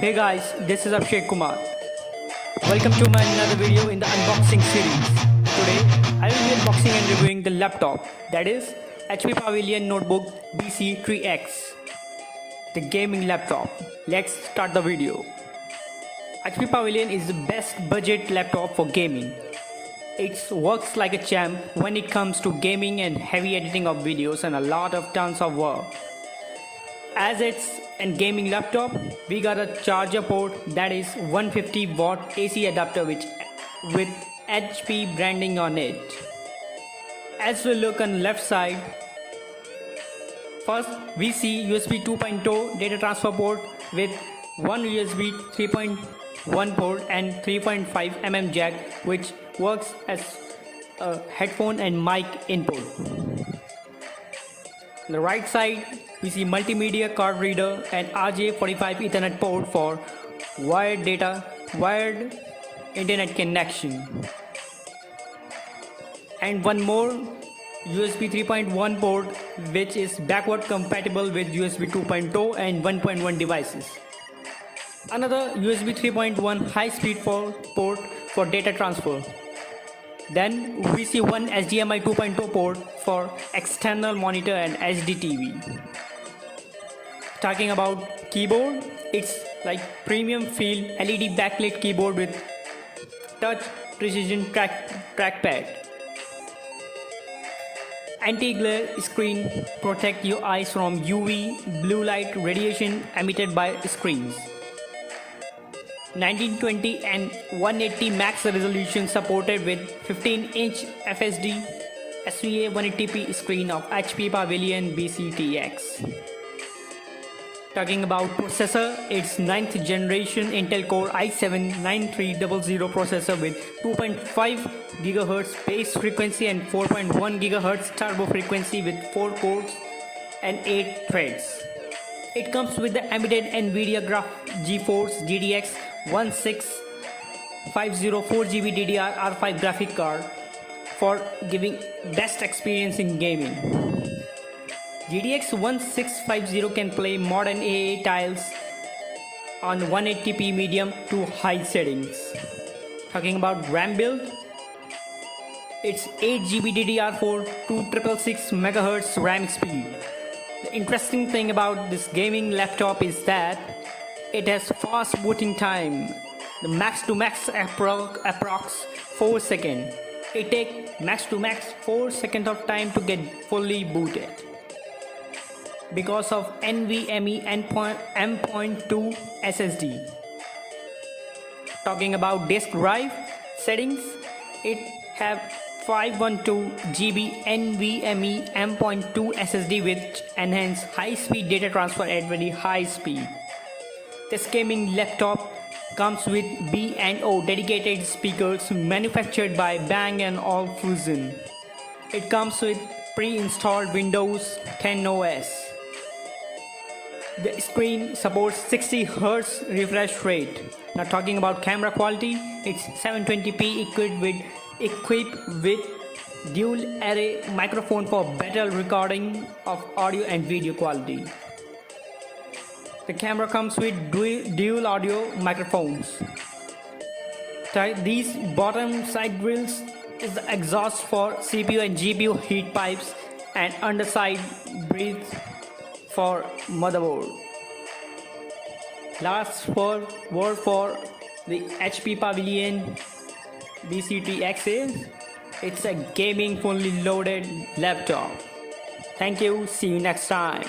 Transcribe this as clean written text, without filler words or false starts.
Hey guys, this is Abhishek Kumar. Welcome to my another video in the unboxing series. Today, I will be unboxing and reviewing the laptop, that is HP Pavilion Notebook bc5xx, the gaming laptop. Let's start the video. HP Pavilion is the best budget laptop for gaming. It works like a champ when it comes to gaming and heavy editing of videos and a lot of tons of work. As it's a gaming laptop, we got a charger port, that is 150 watt AC adapter with HP branding on it. As we look on the left side, first we see USB 2.0 data transfer port with one USB 3.1 port and 3.5 jack, which works as a headphone and mic input. On the right side, we see multimedia card reader and RJ45 Ethernet port for wired internet connection. And one more USB 3.1 port, which is backward compatible with USB 2.0 and 1.1 devices. Another USB 3.1 high-speed port for data transfer. Then we see one HDMI 2.0 port for external monitor and HD TV. Talking about keyboard, it's like premium feel LED backlit keyboard with touch precision trackpad. Anti-glare screen protect your eyes from UV blue light radiation emitted by screens. 1920 and 180 max resolution supported with 15-inch FSD SVA 180p screen of HP Pavilion bc5xx. Talking about processor, it's 9th generation Intel Core i7-9300 processor with 2.5 GHz base frequency and 4.1 GHz turbo frequency with 4 cores and 8 threads. It comes with the embedded Nvidia GeForce GTX 16504 GB DDR5 graphic card for giving best experience in gaming. GTX 1650 can play modern AA tiles on 180p medium to high settings. Talking about RAM build, it's 8GB DDR4 2666 MHz RAM speed. The interesting thing about this gaming laptop is that it has fast booting time. The max to max approx 4 seconds. It takes max to max 4 seconds of time to get fully booted because of NVMe M.2 SSD. Talking about disk drive settings, it have 512 GB NVMe M.2 SSD which enhance high-speed data transfer at very high speed. This gaming laptop comes with B&O dedicated speakers manufactured by Bang & Olufsen. It comes with pre-installed Windows 10 OS. The screen supports 60 Hz refresh rate. Now talking about camera quality, it's 720p equipped with dual array microphone for better recording of audio and video quality. The camera comes with dual audio microphones. These bottom side grills is the exhaust for CPU and GPU heat pipes, and underside breathe for motherboard. Last word for the HP Pavilion bc5xx is it's a gaming fully loaded laptop. Thank you. See you next time.